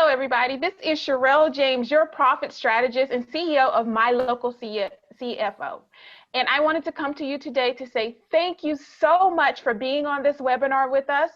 Hello, everybody. This is Sherelle James, your profit strategist and CEO of My Local CFO. And I wanted to come to you today to say thank you so much for being on this webinar with us.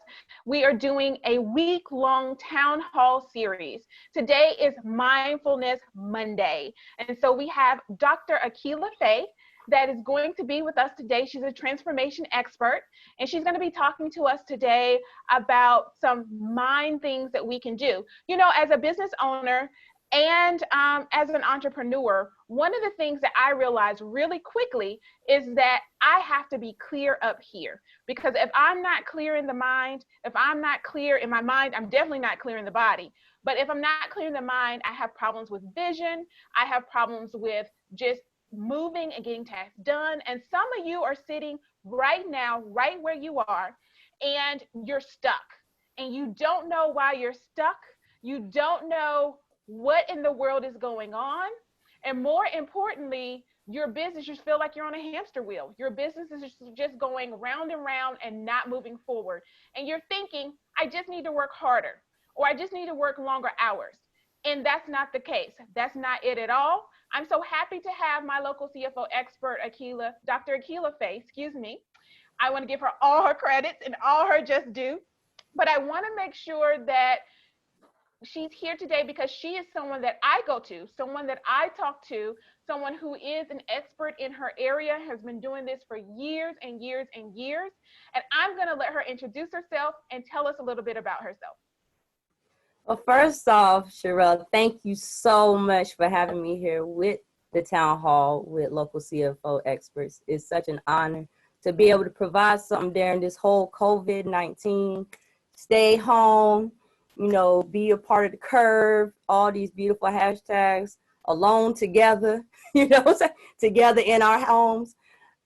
We are doing a week-long town hall series. Today is Mindfulness Monday. And so we have Dr. Acquilla Faye that is going to be with us today. She's a transformation expert, and she's going to be talking to us today about some mind things that we can do. You know, as a business owner and as an entrepreneur, one of the things that I realized really quickly is that I have to be clear up here, because if I'm not clear in the mind, if I'm not clear in my mind, I'm definitely not clear in the body. But if I'm not clear in the mind, I have problems with vision. I have problems with just moving and getting tasks done. And some of you are sitting right now, right where you are, and you're stuck. And you don't know why you're stuck. You don't know what in the world is going on. And more importantly, your business, you feel like you're on a hamster wheel. Your business is just going round and round and not moving forward. And you're thinking, I just need to work harder, or I just need to work longer hours. And that's not the case. That's not it at all. I'm so happy to have my local CFO expert, Dr. Acquilla Faye, excuse me. I want to give her all her credits and all her just due, but I want to make sure that she's here today because she is someone that I go to, someone that I talk to, someone who is an expert in her area, has been doing this for years and years and years. And I'm going to let her introduce herself and tell us a little bit about herself. Well, first off, Sherelle, thank you so much for having me here with the town hall with local CFO experts. It's such an honor to be able to provide something during this whole COVID-19, stay home, you know, be a part of the curve, all these beautiful hashtags, alone together, you know, together in our homes,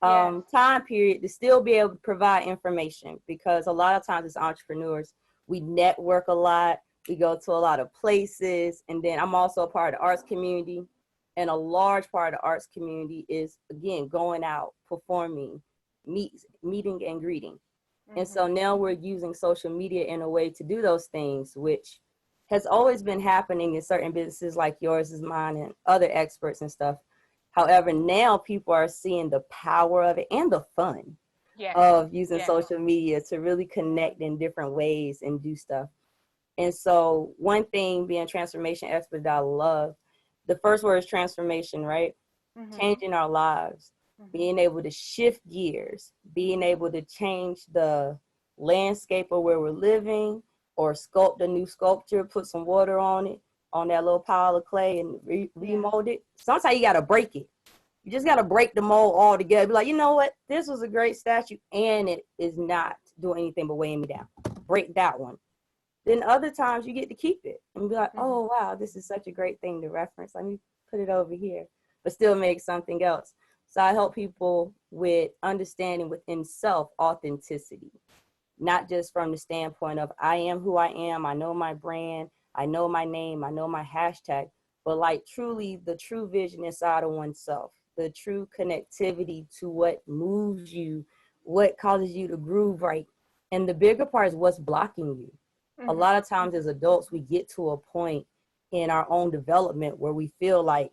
time period to still be able to provide information, because a lot of times as entrepreneurs, we network a lot. We go to a lot of places, and then I'm also a part of the arts community, and a large part of the arts community is, again, going out, performing, meeting and greeting. Mm-hmm. And so now we're using social media in a way to do those things, which has always been happening in certain businesses like yours is mine and other experts and stuff. However, now people are seeing the power of it and the fun of using social media to really connect in different ways and do stuff. And so one thing, being transformation expert, that I love, the first word is transformation, right? Mm-hmm. Changing our lives, being able to shift gears, being able to change the landscape of where we're living, or sculpt a new sculpture, put some water on it, on that little pile of clay, and remold it. Sometimes you got to break it. You just got to break the mold all together. Be like, you know what? This was a great statue, and it is not doing anything but weighing me down. Break that one. Then other times you get to keep it and be like, oh, wow, this is such a great thing to reference. Let me put it over here, but still make something else. So I help people with understanding within self authenticity, not just from the standpoint of I am who I am. I know my brand. I know my name. I know my hashtag, but like truly the true vision inside of oneself, the true connectivity to what moves you, what causes you to groove right. And the bigger part is what's blocking you. A lot of times as adults, we get to a point in our own development where we feel like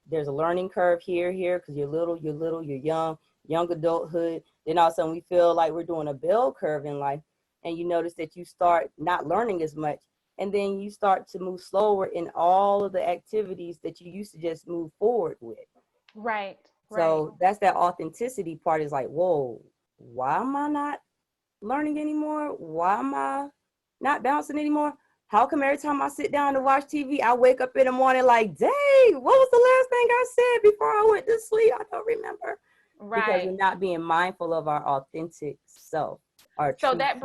there's a learning curve here, because you're little, you're young adulthood. Then all of a sudden we feel like we're doing a bell curve in life, and you notice that you start not learning as much. And then you start to move slower in all of the activities that you used to just move forward with. Right. So that's that authenticity part, is like, whoa, why am I not learning anymore? Why am I not bouncing anymore? How come every time I sit down to watch TV, I wake up in the morning like, dang, what was the last thing I said before I went to sleep? I don't remember. Right. Because we're not being mindful of our authentic self. So that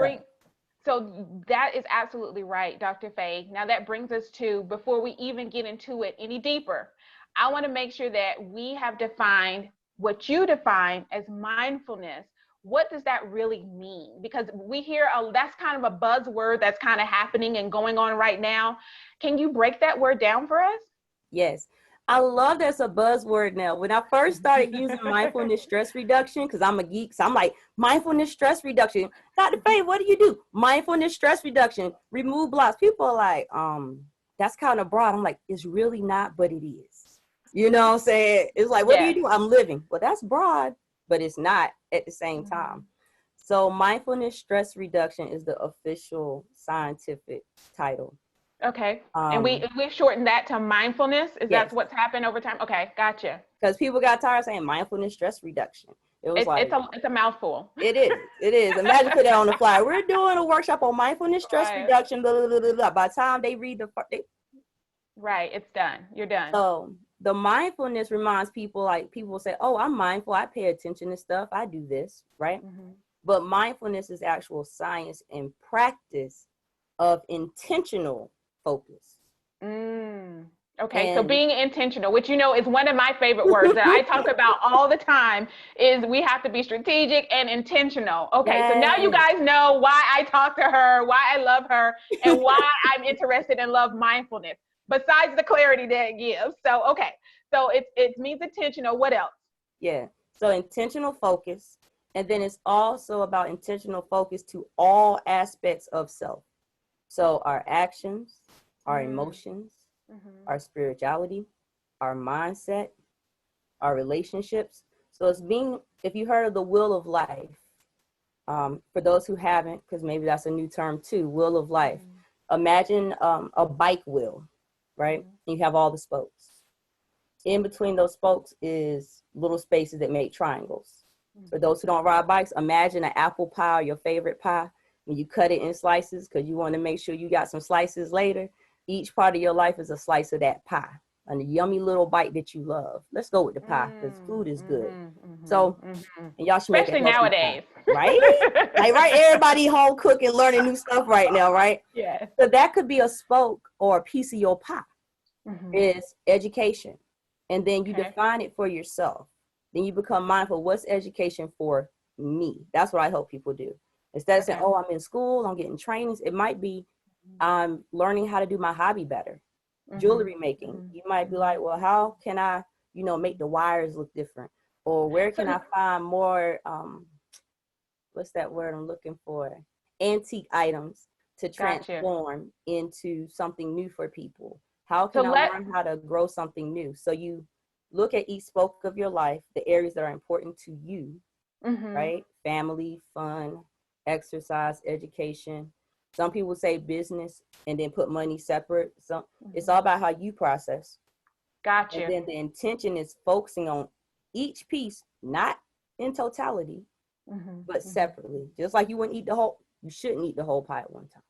is absolutely right, Dr. Faye. Now that brings us to, before we even get into it any deeper, I want to make sure that we have defined what you define as mindfulness. What does that really mean? Because we hear that's kind of a buzzword that's kind of happening and going on right now. Can you break that word down for us? Yes. I love that's a buzzword now. When I first started using mindfulness stress reduction, because I'm a geek, so I'm like, mindfulness stress reduction. Dr. Faye, what do you do? Mindfulness stress reduction, remove blocks. People are like, that's kind of broad. I'm like, it's really not, but it is. You know what I'm saying? It's like, what do Yes. you do? I'm living. Well, that's broad, but it's not at the same time. So mindfulness stress reduction is the official scientific title. Okay. And we shortened that to mindfulness. Is that Yes, what's happened over time? Okay, gotcha. because people got tired of saying mindfulness stress reduction. It was like, It's a mouthful. it is. It is. Imagine put that on the fly. We're doing a workship on mindfulness stress Right. reduction. Blah, blah, blah, blah, blah. By the time they read Right. It's done. You're done. so the mindfulness reminds people, like people say, oh, I'm mindful. I pay attention to stuff. I do this, right? But mindfulness is actual science and practice of intentional focus. Okay, so being intentional, which is one of my favorite words that I talk about all the time, is we have to be strategic and intentional. Okay, so now you guys know why I talk to her, why I love her, and why I'm interested and love mindfulness, besides the clarity that it gives. So, okay, so it means intentional. What else? Yeah, so intentional focus. And then it's also about intentional focus to all aspects of self. So our actions, our emotions, our spirituality, our mindset, our relationships. So it's if you heard of the wheel of life, for those who haven't, because maybe that's a new term too, wheel of life. Imagine a bike wheel, right? You have all the spokes. In between those spokes is little spaces that make triangles. For those who don't ride bikes, imagine an apple pie, your favorite pie. When you cut it in slices, because you want to make sure you got some slices later, each part of your life is a slice of that pie, and a yummy little bite that you love. Let's go with the pie, because food is good. So, and y'all should make a Especially healthy nowadays. pie, right? Like, right, everybody home cooking, learning new stuff right now, right? Yes. So that could be a spoke or a piece of your pie, is education. And then you define it for yourself. Then you become mindful. What's education for me? That's what I help people do. Instead of saying, oh, I'm in school, I'm getting trainings, it might be I'm learning how to do my hobby better. Jewelry making. You might be like, well, how can I, make the wires look different? Or where can I find more, what's that word I'm looking for? Antique items to transform into something new for people. How can I learn how to grow something new? So you look at each spoke of your life, the areas that are important to you, right? Family, fun, exercise, education. Some people say business and then put money separate. So it's all about how you process. Gotcha. And then the intention is focusing on each piece, not in totality, but separately. Just like you shouldn't eat the whole pie at one time.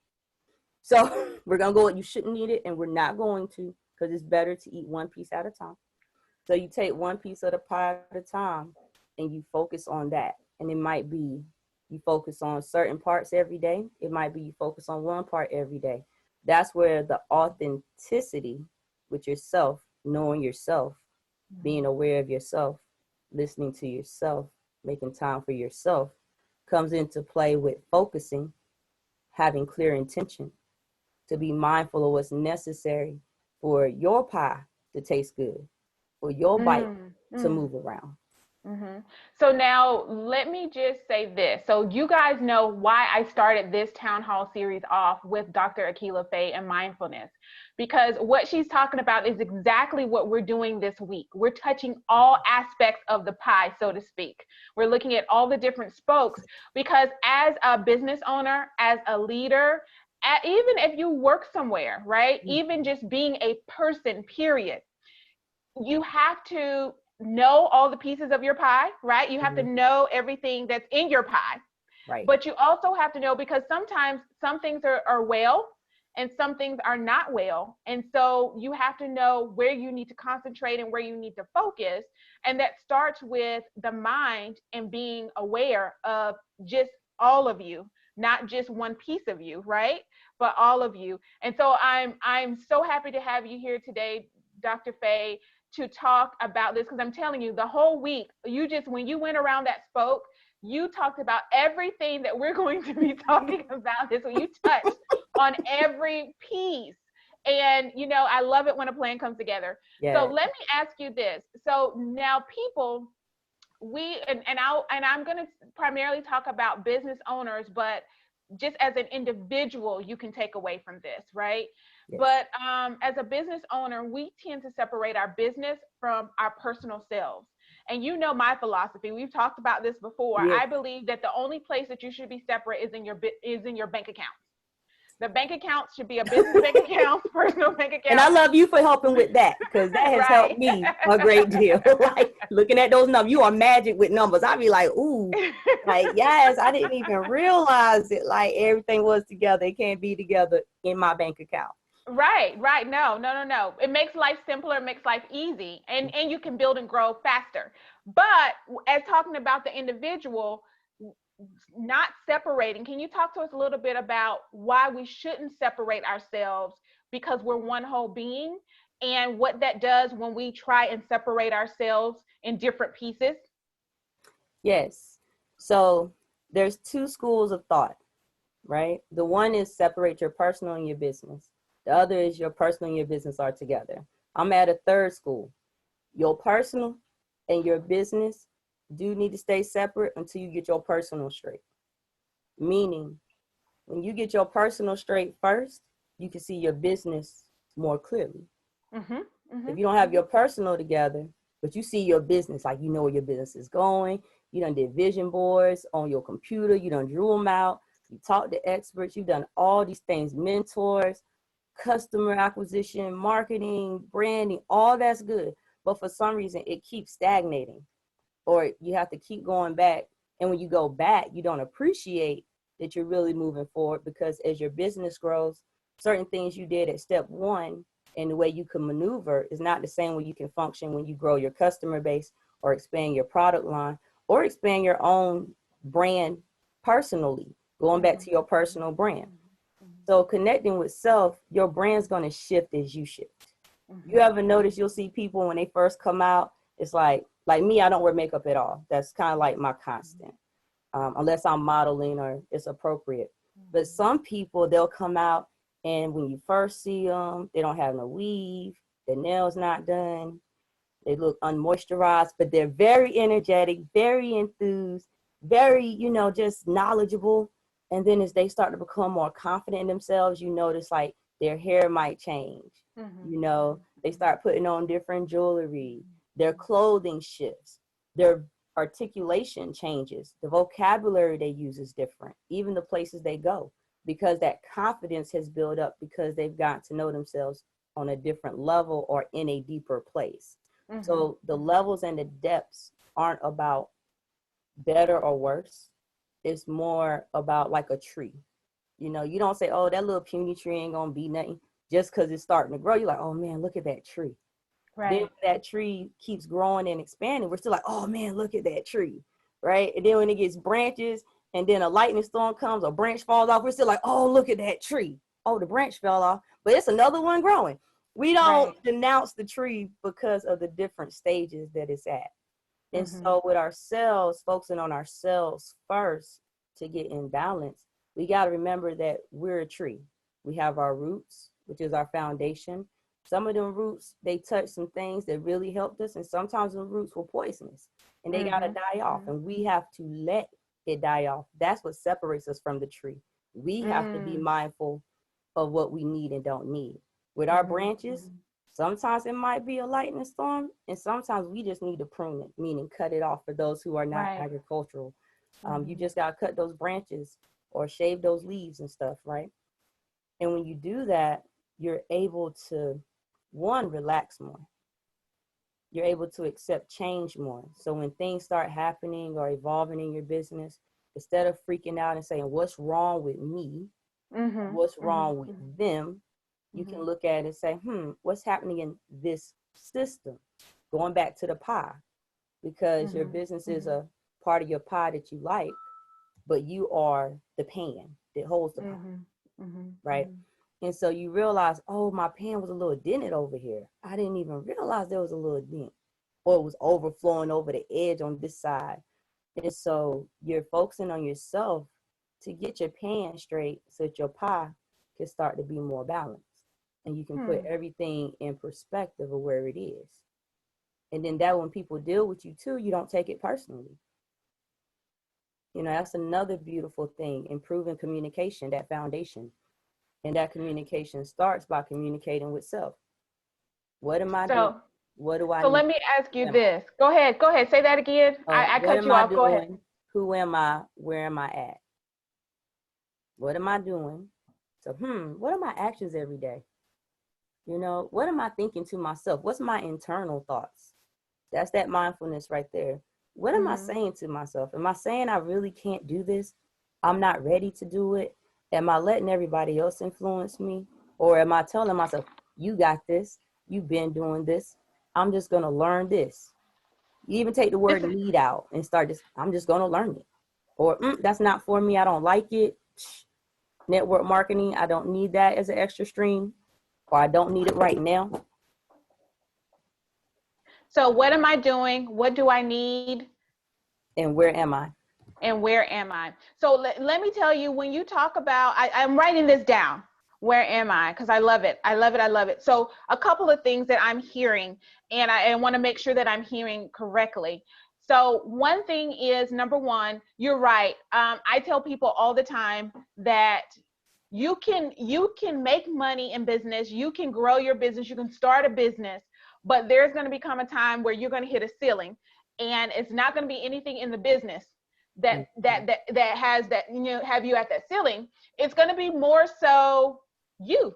So we're going to go with you shouldn't eat it, and we're not going to, because it's better to eat one piece at a time. So you take one piece of the pie at a time and you focus on that. And it might be you focus on certain parts every day. It might be you focus on one part every day. That's where the authenticity with yourself, knowing yourself, being aware of yourself, listening to yourself, making time for yourself comes into play with focusing, having clear intention, to be mindful of what's necessary for your pie to taste good, for your bike to move around. So now let me just say this. So you guys know why I started this town hall series off with Dr. Acquilla Faye and mindfulness, because what she's talking about is exactly what we're doing this week. We're touching all aspects of the pie, so to speak. We're looking at all the different spokes, because as a business owner, as a leader, even if you work somewhere, right? Even just being a person, period, you have to know all the pieces of your pie, right? You have to know everything that's in your pie. Right. But you also have to know, because sometimes some things are well and some things are not well. And so you have to know where you need to concentrate and where you need to focus. And that starts with the mind and being aware of just all of you, not just one piece of you, right? But all of you. And so I'm so happy to have you here today, Dr. Faye, to talk about this, because I'm telling you, the whole week, when you went around that spoke, you talked about everything that we're going to be talking about this. So you touched on every piece. And, I love it when a plan comes together. Yeah. So let me ask you this. So now people, I'm going to primarily talk about business owners, but just as an individual you can take away from this, right? Yes. But as a business owner, we tend to separate our business from our personal selves. And you know my philosophy. We've talked about this before. Yes. I believe that the only place that you should be separate is in your bank account. The bank account should be a business bank account, personal bank And I account. love you for helping with that, because that has helped Right. me a great deal. Like looking at those numbers, you are magic with numbers. I'd be like, ooh, like, yes, I didn't even realize it. Like everything was together. It can't be together in my bank account. Right, right. No. It makes life simpler, it makes life easy, and you can build and grow faster. But as talking about the individual, not separating, can you talk to us a little bit about why we shouldn't separate ourselves because we're one whole being, and what that does when we try and separate ourselves in different pieces? Yes. So there's two schools of thought, right? The one is separate your personal and your business. The other is your personal and your business are together. I'm at a third school. Your personal and your business do need to stay separate until you get your personal straight. Meaning, when you get your personal straight first, you can see your business more clearly. Mm-hmm, If mm-hmm, you don't have mm-hmm. your personal together, but you see your business, like you know where your business is going, you done did vision boards on your computer, you done drew them out, you talked to experts, you've done all these things, mentors, customer acquisition, marketing, branding, all that's good. But for some reason, it keeps stagnating, or you have to keep going back. And when you go back, you don't appreciate that you're really moving forward, because as your business grows, certain things you did at step one and the way you can maneuver is not the same way you can function when you grow your customer base or expand your product line or expand your own brand personally, going back to your personal brand. So connecting with self, your brand's going to shift as you shift. You ever notice you'll see people when they first come out, it's like me, I don't wear makeup at all. That's kind of like my constant, unless I'm modeling or it's appropriate. But some people, they'll come out, and when you first see them, they don't have no weave, their nails not done, they look unmoisturized, but they're very energetic, very enthused, very, just knowledgeable. And then as they start to become more confident in themselves, you notice like their hair might change. They start putting on different jewelry, their clothing shifts, their articulation changes, the vocabulary they use is different, even the places they go, because that confidence has built up because they've got to know themselves on a different level or in a deeper place. So the levels and the depths aren't about better or worse. It's more about like a tree. You don't say, oh, that little puny tree ain't gonna be nothing just because it's starting to grow. You're like, oh man, look at that tree. Then Right. that tree keeps growing and expanding, we're still like, oh man, look at that tree, right? And then when it gets branches and then a lightning storm comes, a branch falls off, we're still like, oh, look at that tree. Oh, the branch fell off, but it's another one growing. We don't Right. denounce the tree because of the different stages that it's at. And Mm-hmm. so with ourselves, focusing on ourselves first to get in balance, we got to remember that we're a tree. We have our roots, which is our foundation. Some of them roots, they touch some things that really helped us, and sometimes the roots were poisonous and they got to die off, and we have to let it die off. That's what separates us from the tree. We have to be Mm-hmm. mindful of what we need and don't need. With our Mm-hmm. branches, sometimes it might be a lightning storm, and sometimes we just need to prune it, meaning cut it off for those who are not Right. agricultural. You Mm-hmm. just got to cut those branches or shave those leaves and stuff, right? And when you do that, you're able to, one, relax more. You're able to accept change more. So when things start happening or evolving in your business, instead of freaking out and saying, what's wrong with me? Mm-hmm. What's Mm-hmm. wrong with them? You Mm-hmm. can look at it and say, what's happening in this system? Going back to the pie, because your Mm-hmm. business is Mm-hmm. a part of your pie that you like, but you are the pan that holds the pie, Mm-hmm. Mm-hmm. right? And so you realize, oh, my pan was a little dented over here. I didn't even realize there was a little dent, or it was overflowing over the edge on this side. And so you're focusing on yourself to get your pan straight so that your pie can start to be more balanced. And you can put Mm-hmm. everything in perspective of where it is. And then that when people deal with you too, you don't take it personally. You know, that's another beautiful thing, improving communication, that foundation. And that communication starts by communicating with self. What am I doing? So, What do I so need? let me ask you Who am I? this. Go ahead. Go ahead. Say that again. I What cut am you I off. Go ahead. doing? Who am I? Where am I at? What am I doing? So, what are my actions every day? You know, what am I thinking to myself? What's my internal thoughts? That's that mindfulness right there. What am I Mm-hmm. saying to myself? Am I saying I really can't do this? I'm not ready to do it? Am I letting everybody else influence me? Or am I telling myself, you got this, you've been doing this, I'm just going to learn this? You even take the word This is need out and start just, I'm just going to learn it. Or that's not for me, I don't like it. Network marketing, I don't need that as an extra stream, or I don't need it right now. so. What am I doing? What do I need? And where am I? And where am I? So let me tell you, when you talk about, I'm writing this down. Where am I? Because I love it. I love it. I love it. So a couple of things that I'm hearing, and I want to make sure that I'm hearing correctly. So one thing is, number one, you're right. I tell people all the time that you can make money in business, you can grow your business, you can start a business, but there's going to become a time where you're going to hit a ceiling, and it's not going to be anything in the business that has that, have you at that ceiling. It's going to be more so you.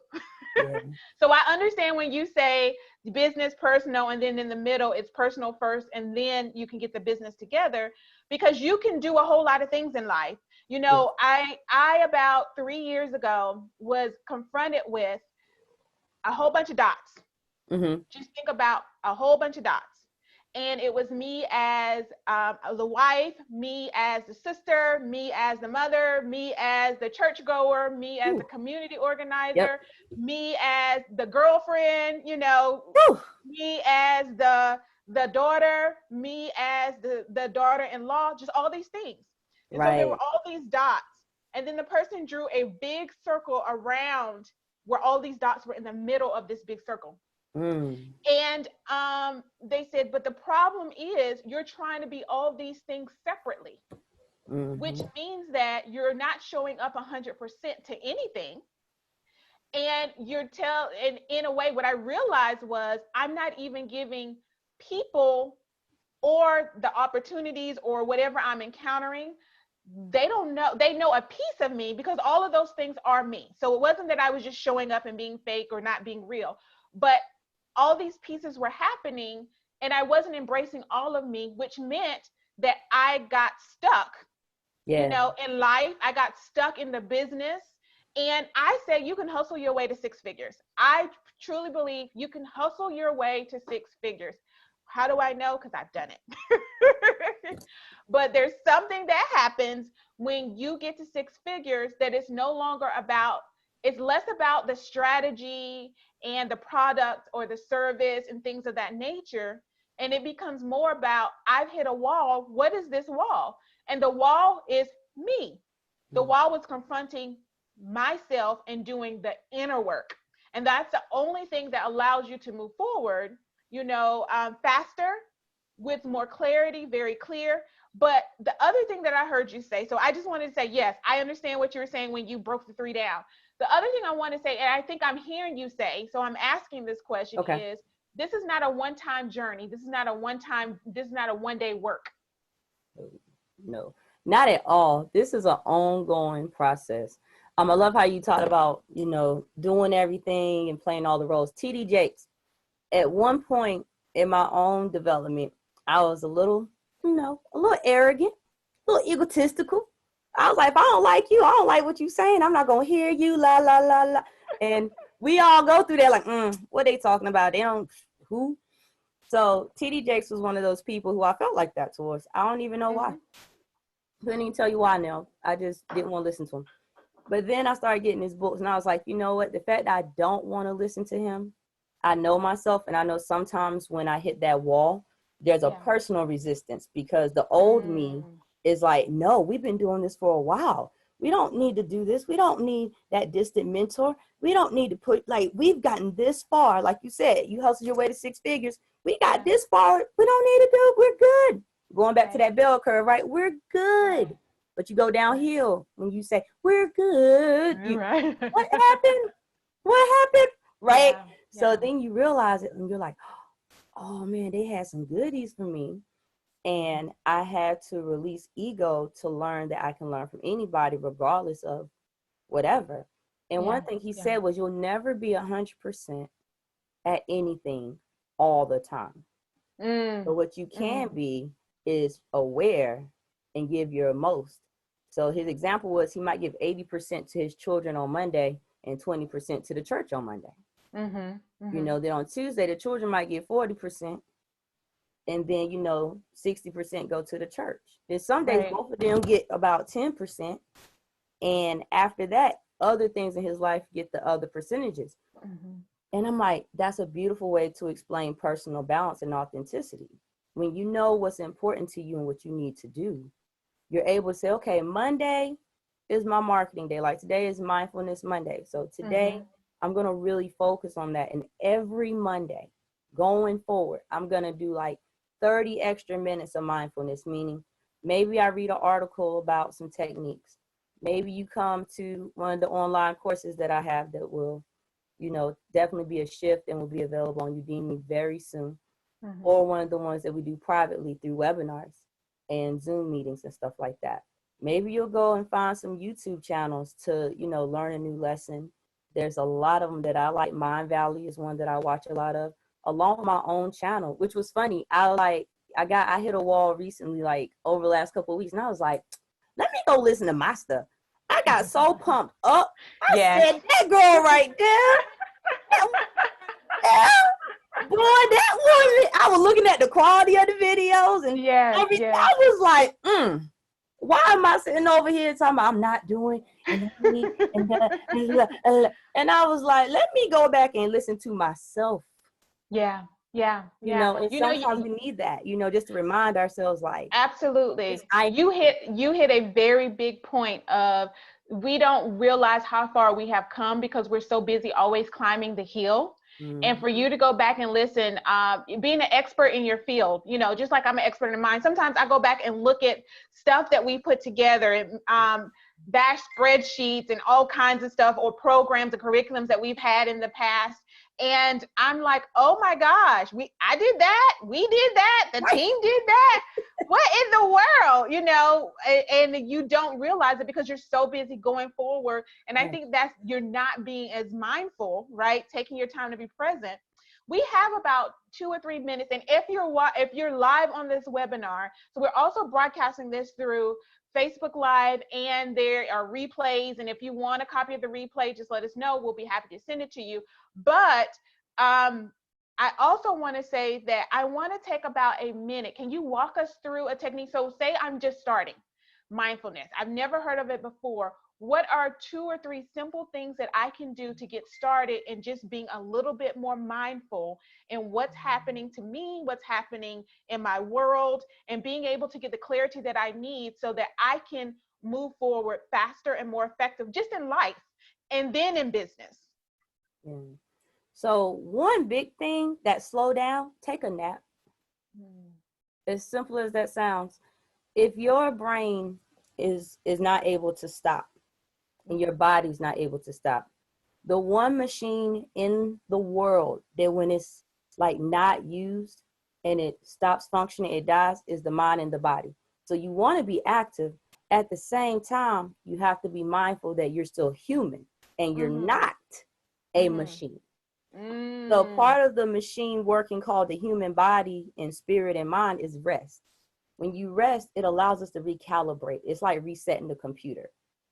Yeah. So I understand when you say business, personal, and then in the middle it's personal first, and then you can get the business together, because you can do a whole lot of things in life. Yes. I about 3 years ago was confronted with a whole bunch of dots. Mm-hmm. Just think about a whole bunch of dots. And it was me as the wife, me as the sister, me as the mother, me as the churchgoer, me as the Ooh. community Yep. organizer, me as the girlfriend, Woo. me as the daughter, me as the daughter-in-law, just all these things. And so there were Right. all these dots. And then the person drew a big circle around where all these dots were in the middle of this big circle. Mm. And they said, but the problem is you're trying to be all these things separately, which Mm-hmm. means that you're not showing up 100% to anything. And in a way, what I realized was I'm not even giving people or the opportunities or whatever I'm encountering. They don't know, they know a piece of me, because all of those things are me. So it wasn't that I was just showing up and being fake or not being real, but all these pieces were happening, and I wasn't embracing all of me, which meant that I got stuck, Yeah. in life. I got stuck in the business. And I said, you can hustle your way to six figures. I truly believe you can hustle your way to six figures. How do I know? Because I've done it. But there's something that happens when you get to six figures that it's no longer about, it's less about the strategy and the product or the service and things of that nature. And it becomes more about, I've hit a wall. What is this wall? And the wall is me. The wall was confronting myself and doing the inner work. And that's the only thing that allows you to move forward, faster, with more clarity, very clear. But the other thing that I heard you say, so I just wanted to say, yes, I understand what you were saying when you broke the three down. The other thing I want to say, and I think I'm hearing you say, so I'm asking this question, Okay. is this is not a one-time journey. This is not a one-day work. No, not at all. This is an ongoing process. I love how you talked about, doing everything and playing all the roles. TD Jakes, at one point in my own development, I was a little arrogant, a little egotistical. I was like, if I don't like you, I don't like what you're saying, I'm not going to hear you, la, la, la, la. And we all go through that like, what they talking about? They don't, who? So TD Jakes was one of those people who I felt like that towards. I don't even know why. Couldn't even tell you why now. I just didn't want to listen to him. But then I started getting his books, and I was like, you know what? The fact that I don't want to listen to him, I know myself, and I know sometimes when I hit that wall, there's a personal resistance, because the old me is like, no, we've been doing this for a while. We don't need to do this. We don't need that distant mentor. We don't need to we've gotten this far. Like you said, you hustled your way to six figures. We got this far. We don't need to do it. We're good. Going back to that bell curve, right? We're good. But you go downhill when you say, we're good. Right. What happened? What happened? Right? Yeah, So yeah. then you realize it and you're like, oh man, they had some goodies for me. And I had to release ego to learn that I can learn from anybody, regardless of whatever. And one thing he said was, you'll never be 100% at anything all the time. But what you can be is aware and give your most. So his example was, he might give 80% to his children on Monday and 20% to the church on Monday. You know, then on Tuesday, the children might get 40%. And then, 60% go to the church. Then some days, both of them get about 10%. And after that, other things in his life get the other percentages. And I'm like, that's a beautiful way to explain personal balance and authenticity. When you know what's important to you and what you need to do, you're able to say, okay, Monday is my marketing day. Like today is Mindfulness Monday. So today I'm going to really focus on that. And every Monday going forward, I'm going to do like 30 extra minutes of mindfulness, meaning maybe I read an article about some techniques. Maybe you come to one of the online courses that I have that will, definitely be a shift and will be available on Udemy very soon. Or one of the ones that we do privately through webinars and Zoom meetings and stuff like that. Maybe you'll go and find some YouTube channels to, learn a new lesson. There's a lot of them that I like. Mind Valley is one that I watch a lot of, along with my own channel, which was funny. I hit a wall recently, like over the last couple of weeks, and I was like, let me go listen to my stuff. I got so pumped up. I said, that girl right there. Boy, that was it. I was looking at the quality of the videos and everything. I was like, why am I sitting over here talking about I'm not doing and I was like, let me go back and listen to myself. And sometimes we need that, just to remind ourselves, like, absolutely. You hit a very big point of, we don't realize how far we have come because we're so busy always climbing the hill. And for you to go back and listen, being an expert in your field, just like I'm an expert in mine, sometimes I go back and look at stuff that we put together and bash spreadsheets and all kinds of stuff, or programs and curriculums that we've had in the past. And I'm like, oh my gosh, I did that. We did that. The team did that. What in the world, and you don't realize it because you're so busy going forward. And I think that's, you're not being as mindful, right? Taking your time to be present. We have about 2 or 3 minutes. And if you're live on this webinar, so we're also broadcasting this through Facebook Live, and there are replays. And if you want a copy of the replay, just let us know. We'll be happy to send it to you. But I also want to say that I want to take about a minute. Can you walk us through a technique? So say I'm just starting mindfulness. I've never heard of it before. What are 2 or 3 simple things that I can do to get started in just being a little bit more mindful in what's happening to me, what's happening in my world, and being able to get the clarity that I need so that I can move forward faster and more effective, just in life and then in business? So one big thing that slow down, take a nap. As simple as that sounds. If your brain is not able to stop and your body's not able to stop, the one machine in the world that when it's like not used and it stops functioning, it dies, is the mind and the body. So you want to be active. At the same time, you have to be mindful that you're still human and you're not a machine. So part of the machine working, called the human body and spirit and mind, is rest. When you rest, it allows us to recalibrate. It's like resetting the computer,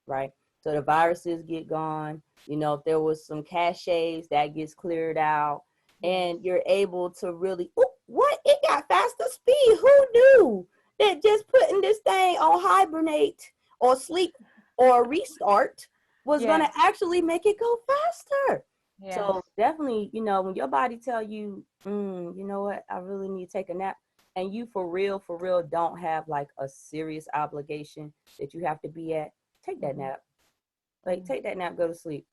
right? So the viruses get gone. If there was some caches, that gets cleared out. And you're able to really, it got faster speed. Who knew that just putting this thing on hibernate or sleep or restart was going to actually make it go faster? So definitely, when your body tell you, you know what, I really need to take a nap, and you for real don't have like a serious obligation that you have to be at, take that nap. Like take that nap, go to sleep,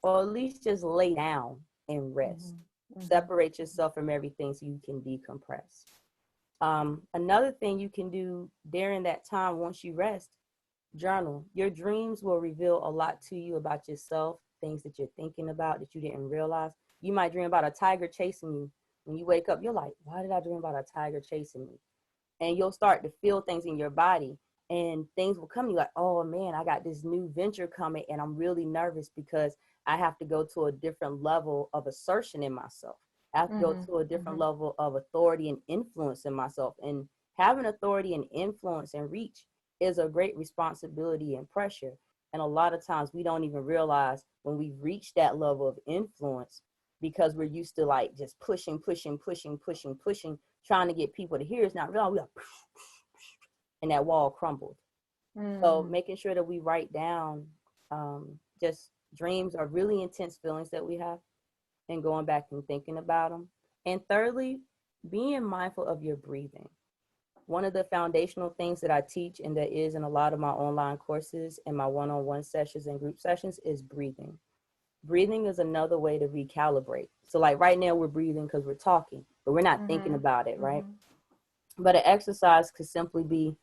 or at least just lay down and rest. Separate yourself from everything so you can decompress. Another thing you can do during that time, once you rest, journal. Your dreams will reveal a lot to you about yourself, things that you're thinking about that you didn't realize. You might dream about a tiger chasing you. When you wake up, you're like, why did I dream about a tiger chasing me? And you'll start to feel things in your body, and things will come to you like, oh man, I got this new venture coming and I'm really nervous because I have to go to a different level of assertion in myself. I have to go to a different level of authority and influence in myself. And having authority and influence and reach is a great responsibility and pressure. And a lot of times we don't even realize when we've reached that level of influence, because we're used to like just pushing, trying to get people to hear us. Not real, and that wall crumbled. So making sure that we write down just dreams are really intense feelings that we have, and going back and thinking about them. And thirdly, being mindful of your breathing. One of the foundational things that I teach, and that is in a lot of my online courses and my one-on-one sessions and group sessions, is breathing. Breathing is another way to recalibrate. So like right now we're breathing because we're talking, but we're not thinking about it, right? But an exercise could simply be,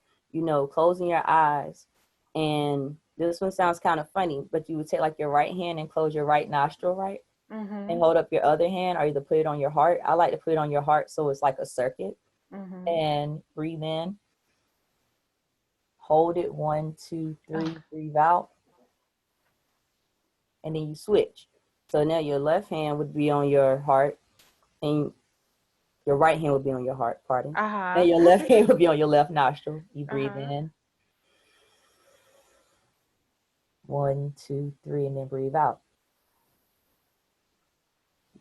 closing your eyes. And this one sounds kind of funny, but you would take like your right hand and close your right nostril, right? And hold up your other hand, or either put it on your heart. I like to put it on your heart so it's like a circuit. And breathe in. Hold it 1, 2, 3, breathe out. And then you switch. So now your left hand would be on your heart, and your right hand would be on your heart, pardon. And your left hand would be on your left nostril. You breathe in. 1, 2, 3, and then breathe out.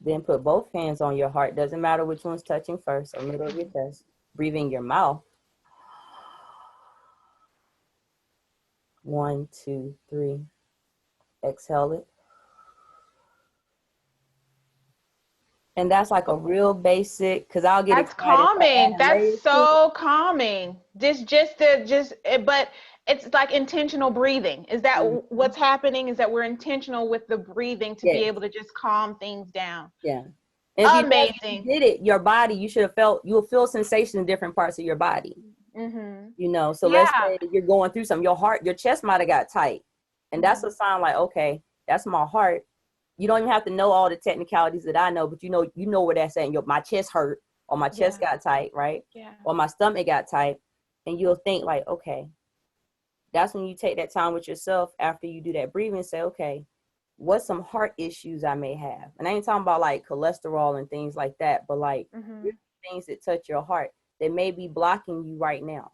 Then put both hands on your heart. Doesn't matter which one's touching first, or middle of your chest. Breathe in your mouth. 1, 2, 3. Exhale it. And that's like a real basic, because I'll get That's excited. calming. That's so calming. But it's like intentional breathing. Is that what's happening? Is that we're intentional with the breathing to be able to just calm things down? Yeah. And amazing. If you did it, your body, you'll feel sensation in different parts of your body. So let's say you're going through something, your chest might have got tight. And that's a sign like, okay, that's my heart. You don't even have to know all the technicalities that I know, but you know where that's at. My chest hurt, or my chest got tight, right? Or my stomach got tight. And you'll think like, okay, that's when you take that time with yourself after you do that breathing and say, okay, what's some heart issues I may have? And I ain't talking about like cholesterol and things like that, but like things that touch your heart that may be blocking you right now.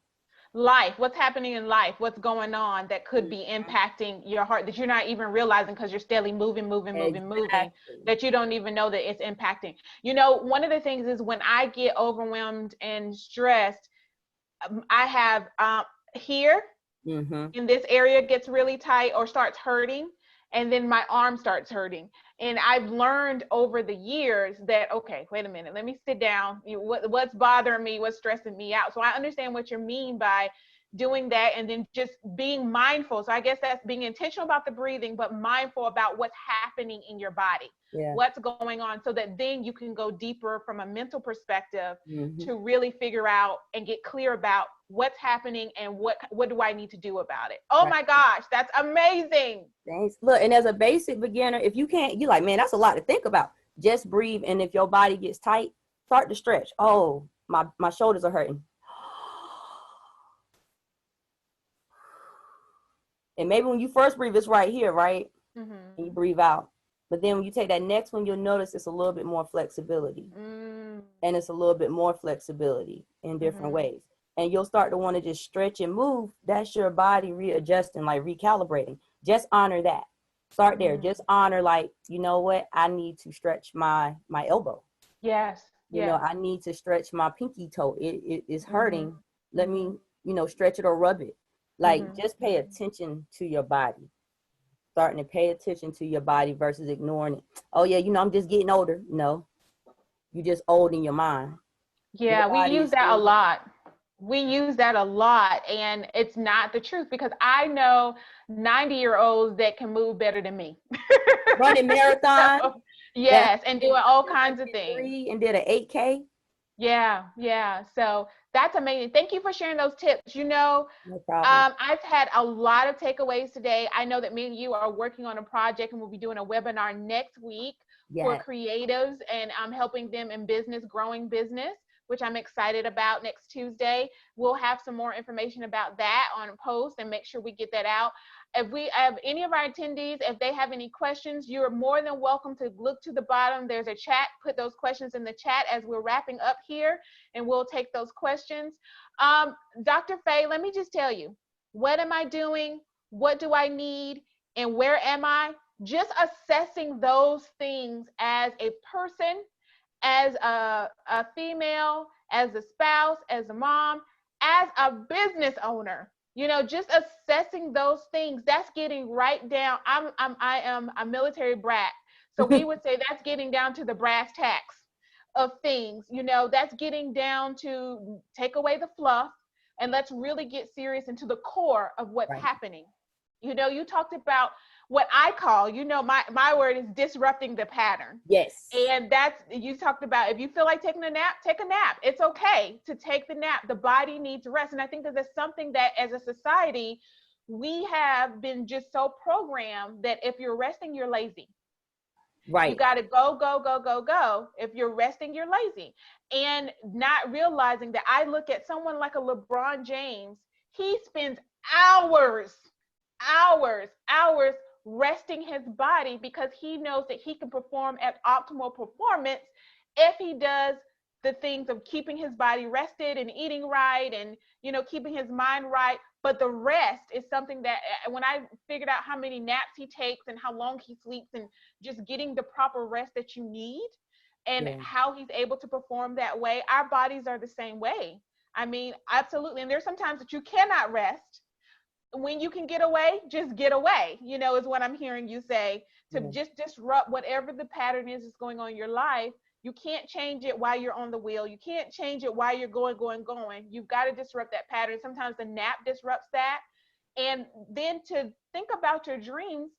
Life, what's happening in life, what's going on that could be impacting your heart that you're not even realizing because you're steadily moving, that you don't even know that it's impacting. One of the things is when I get overwhelmed and stressed, I have here in this area gets really tight or starts hurting, and then my arm starts hurting. And I've learned over the years that, okay, wait a minute, let me sit down. What's bothering me? What's stressing me out? So I understand what you mean by doing that, and then just being mindful. So I guess that's being intentional about the breathing, but mindful about what's happening in your body, what's going on, so that then you can go deeper from a mental perspective to really figure out and get clear about what's happening and what do I need to do about it. Oh my gosh, that's amazing. Thanks. Look, and as a basic beginner, if you can't, you're like, man, that's a lot to think about. Just breathe. And if your body gets tight, start to stretch. Oh, my shoulders are hurting. And maybe when you first breathe, it's right here, right? And you breathe out. But then when you take that next one, you'll notice it's a little bit more flexibility. And it's a little bit more flexibility in different ways. And you'll start to want to just stretch and move. That's your body readjusting, like recalibrating. Just honor that. Start there. Just honor, like, you know what? I need to stretch my elbow. Yes. You know, I need to stretch my pinky toe. It is hurting. Let me, stretch it or rub it. Like, just pay attention to your body. Starting to pay attention to your body versus ignoring it. Oh, yeah, I'm just getting older. No, you're just old in your mind. Yeah, we use that a lot. We use that a lot, and it's not the truth, because I know 90-year-olds that can move better than me. Running marathon. So, yes, and doing all kinds of things. And did an 8K. Yeah. So That's amazing. Thank you for sharing those tips. No problem. I've had a lot of takeaways today. I know that me and you are working on a project, and we'll be doing a webinar next week for Yeah. creatives, and I'm helping them in business, growing business, which I'm excited about. Next Tuesday, we'll have some more information about that on a post and make sure we get that out. If we have any of our attendees, if they have any questions, you're more than welcome to look to the bottom. There's a chat. Put those questions in the chat as we're wrapping up here, and we'll take those questions. Dr. Faye, let me just tell you, what am I doing? What do I need? And where am I? Just assessing those things as a person, as a female, as a spouse, as a mom, as a business owner. Just assessing those things. That's getting right down. I am a military brat, so we would say that's getting down to the brass tacks of things. That's getting down to take away the fluff, and let's really get serious into the core of what's Right. happening. You talked about what I call, my word is disrupting the pattern. Yes. And you talked about, if you feel like taking a nap, take a nap. It's okay to take the nap. The body needs rest. And I think that that's something that as a society, we have been just so programmed that if you're resting, you're lazy. Right. You got to go, go, go, go, go. If you're resting, you're lazy. And not realizing that I look at someone like a LeBron James, he spends hours resting his body because he knows that he can perform at optimal performance if he does the things of keeping his body rested and eating right and keeping his mind right. But the rest is something that when I figured out how many naps he takes and how long he sleeps and just getting the proper rest that you need and how he's able to perform that way, our bodies are the same way. I mean, absolutely. And there's sometimes that you cannot rest. When you can get away, just get away, is what I'm hearing you say, to just disrupt whatever the pattern is that's going on in your life. You can't change it while you're on the wheel. You can't change it while you're going. You've got to disrupt that pattern. Sometimes the nap disrupts that. And then to think about your dreams.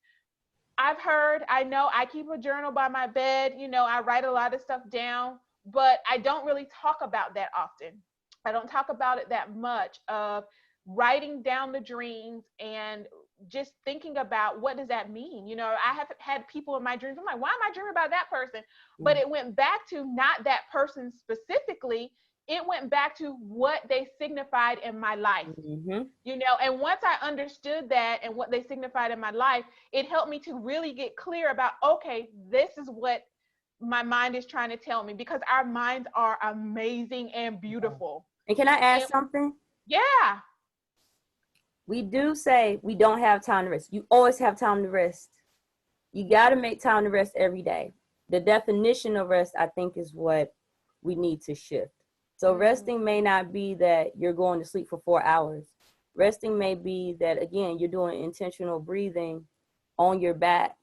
I know I keep a journal by my bed. I write a lot of stuff down, but I don't really talk about that often. I don't talk about it that much of writing down the dreams and just thinking about what does that mean. I have had people in my dreams. I'm like, why am I dreaming about that person? But it went back to not that person specifically. It went back to what they signified in my life. And once I understood that and what they signified in my life, it helped me to really get clear about, okay, this is what my mind is trying to tell me, because our minds are amazing and beautiful. And can I add something? Yeah. We do say we don't have time to rest. You always have time to rest. You got to make time to rest every day. The definition of rest, I think, is what we need to shift. So resting may not be that you're going to sleep for 4 hours. Resting may be that, again, you're doing intentional breathing on your back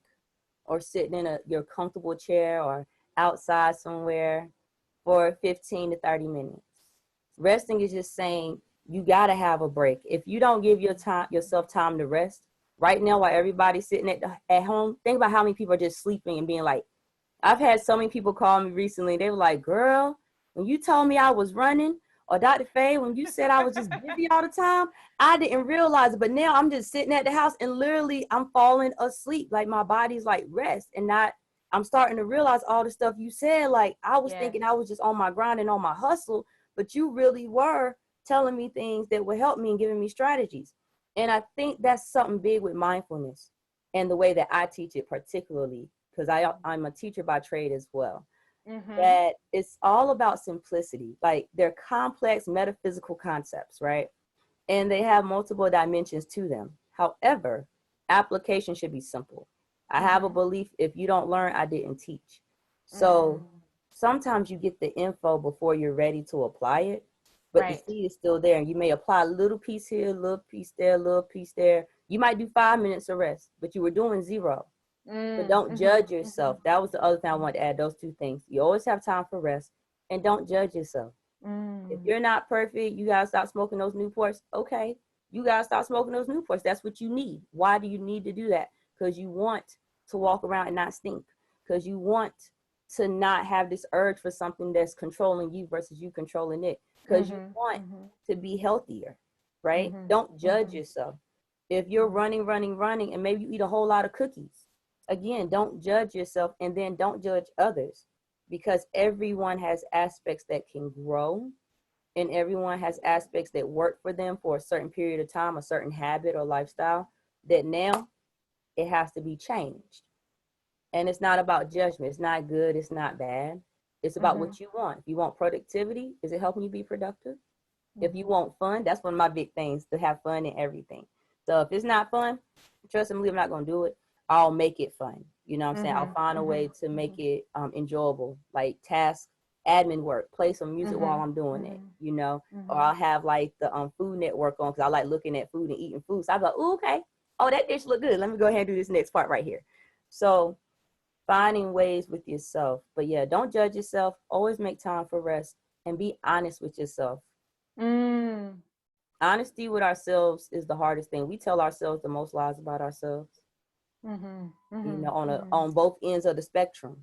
or sitting in your comfortable chair or outside somewhere for 15 to 30 minutes. Resting is just saying, you got to have a break. If you don't give yourself time to rest, right now while everybody's sitting at home, think about how many people are just sleeping and being like, I've had so many people call me recently. They were like, girl, when you told me I was running, or Dr. Faye, when you said I was just busy all the time, I didn't realize it. But now I'm just sitting at the house and literally I'm falling asleep. Like my body's like rest and not, I'm starting to realize all the stuff you said. Like I was thinking I was just on my grind and on my hustle, but you really were telling me things that would help me and giving me strategies. And I think that's something big with mindfulness and the way that I teach it, particularly because I'm a teacher by trade as well. That it's all about simplicity. Like they're complex metaphysical concepts, right? And they have multiple dimensions to them. However, application should be simple. I have a belief, if you don't learn, I didn't teach. So sometimes you get the info before you're ready to apply it. But the seed is still there, and you may apply a little piece here, a little piece there, a little piece there. You might do 5 minutes of rest, but you were doing 0. But don't judge yourself. That was the other thing I wanted to add, those 2 things. You always have time for rest, and don't judge yourself. If you're not perfect, you got to stop smoking those Newports. Okay, you got to stop smoking those Newports. That's what you need. Why do you need to do that? Because you want to walk around and not stink. Because you want to not have this urge for something that's controlling you versus you controlling it, because you want to be healthier, right? Don't judge yourself. If you're running, and maybe you eat a whole lot of cookies, again, don't judge yourself, and then don't judge others, because everyone has aspects that can grow, and everyone has aspects that work for them for a certain period of time, a certain habit or lifestyle, that now it has to be changed. And it's not about judgment. It's not good. It's not bad. It's about what you want. If you want productivity, is it helping you be productive? If you want fun, that's one of my big things, to have fun in everything. So if it's not fun, trust and believe I'm not going to do it. I'll make it fun. You know what I'm saying? I'll find a way to make it enjoyable, like task admin work, play some music while I'm doing it, you know, or I'll have like the Food Network on, because I like looking at food and eating food. So I go, ooh, okay, oh, that dish look good. Let me go ahead and do this next part right here. So finding ways with yourself. But yeah, don't judge yourself. Always make time for rest and be honest with yourself. Honesty with ourselves is the hardest thing. We tell ourselves the most lies about ourselves. You know, on both ends of the spectrum.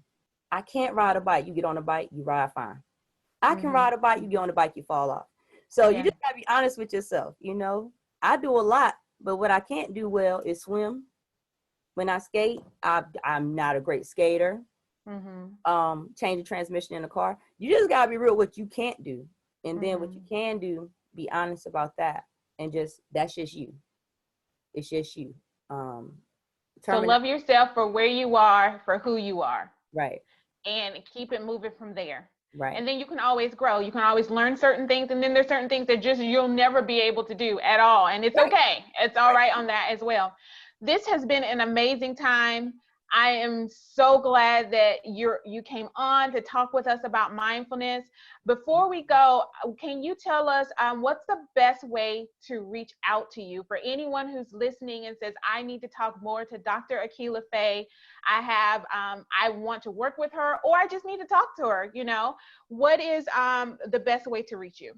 I can't ride a bike. You get on a bike, you ride fine. I can ride a bike, you get on a bike, you fall off. So you just gotta be honest with yourself. You know, I do a lot, but what I can't do well is swim. When I skate, I'm not a great skater. Change the transmission in the car. You just gotta be real what you can't do, and then what you can do, be honest about that, and just that's just you. It's just you. So love yourself for where you are, for who you are. Right. And keep it moving from there. Right. And then you can always grow. You can always learn certain things, and then there's certain things that just you'll never be able to do at all. And it's okay. It's all right on that as well. This has been an amazing time. I am so glad that you came on to talk with us about mindfulness. Before we go, can you tell us what's the best way to reach out to you for anyone who's listening and says, I need to talk more to Dr. Acquilla Faye. I want to work with her, or I just need to talk to her. You know, what is the best way to reach you?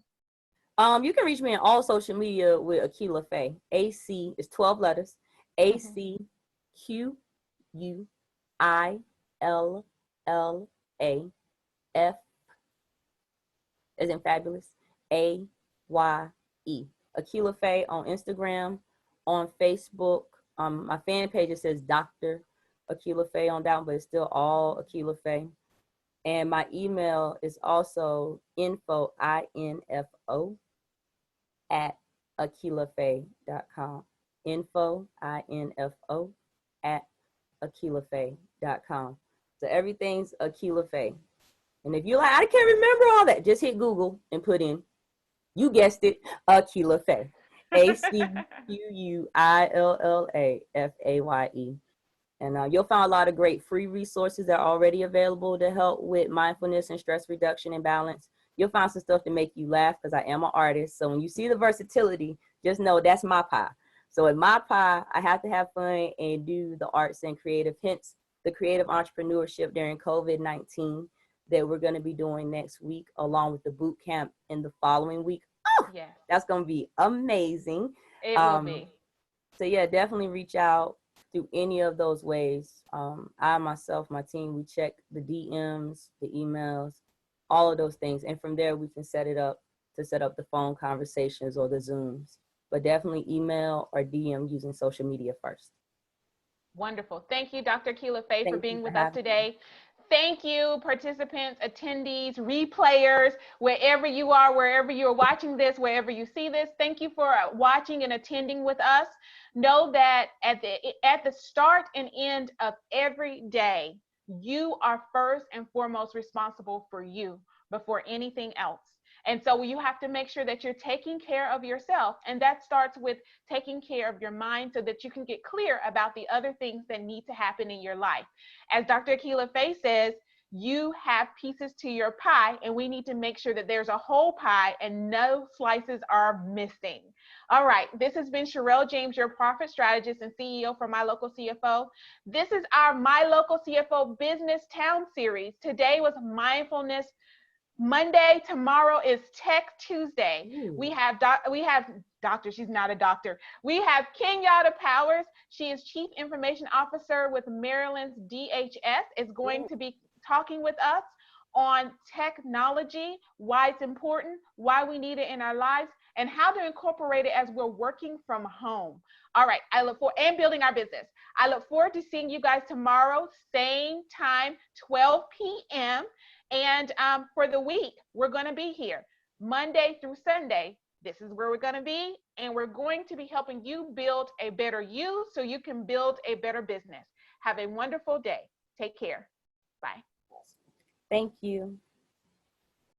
You can reach me on all social media with Acquilla Faye. AC is 12 letters. ACQUILLAFAYE. As in fabulous. AYE. Acquilla Faye on Instagram, on Facebook. My fan page, it says Dr. Acquilla Faye on down, but it's still all Acquilla Faye. And my email is also info, INFO, at AquillaFaye.com. Info, INFO, at AquillaFaye.com. So everything's Acquilla Faye. And if you're like, I can't remember all that, just hit Google and put in, you guessed it, Acquilla Faye. AQUILLAFAYE. And you'll find a lot of great free resources that are already available to help with mindfulness and stress reduction and balance. You'll find some stuff to make you laugh, because I am an artist. So when you see the versatility, just know that's my pie. So in my pie, I have to have fun and do the arts and creative, hence the creative entrepreneurship during COVID-19 that we're going to be doing next week, along with the boot camp in the following week. Oh, yeah, that's going to be amazing. It will be. So yeah, definitely reach out through any of those ways. I myself, my team, we check the DMs, the emails, all of those things. And from there, we can set up the phone conversations or the Zooms. But definitely email or DM using social media first. Wonderful. Thank you, Dr. Acquilla Faye, for being with us today. Thank you, participants, attendees, replayers, wherever you are, wherever you're watching this, wherever you see this. Thank you for watching and attending with us. Know that at the start and end of every day, you are first and foremost responsible for you before anything else. And so you have to make sure that you're taking care of yourself. And that starts with taking care of your mind so that you can get clear about the other things that need to happen in your life. As Dr. Acquilla Faye says, you have pieces to your pie, and we need to make sure that there's a whole pie and no slices are missing. All right, this has been Sherelle James, your profit strategist and CEO for My Local CFO. This is our My Local CFO Business Town series. Today was Mindfulness Monday. Tomorrow is Tech Tuesday. We have doctor. She's not a doctor. We have Kenyatta Powers. She is Chief Information Officer with Maryland's DHS. Is going to be talking with us on technology, why it's important, why we need it in our lives, and how to incorporate it as we're working from home. All right, I look forward, and building our business. I look forward to seeing you guys tomorrow, same time, 12 p.m. And for the week, we're going to be here Monday through Sunday. This is where we're going to be, and we're going to be helping you build a better you so you can build a better business. Have a wonderful day. Take care. Bye. Thank you.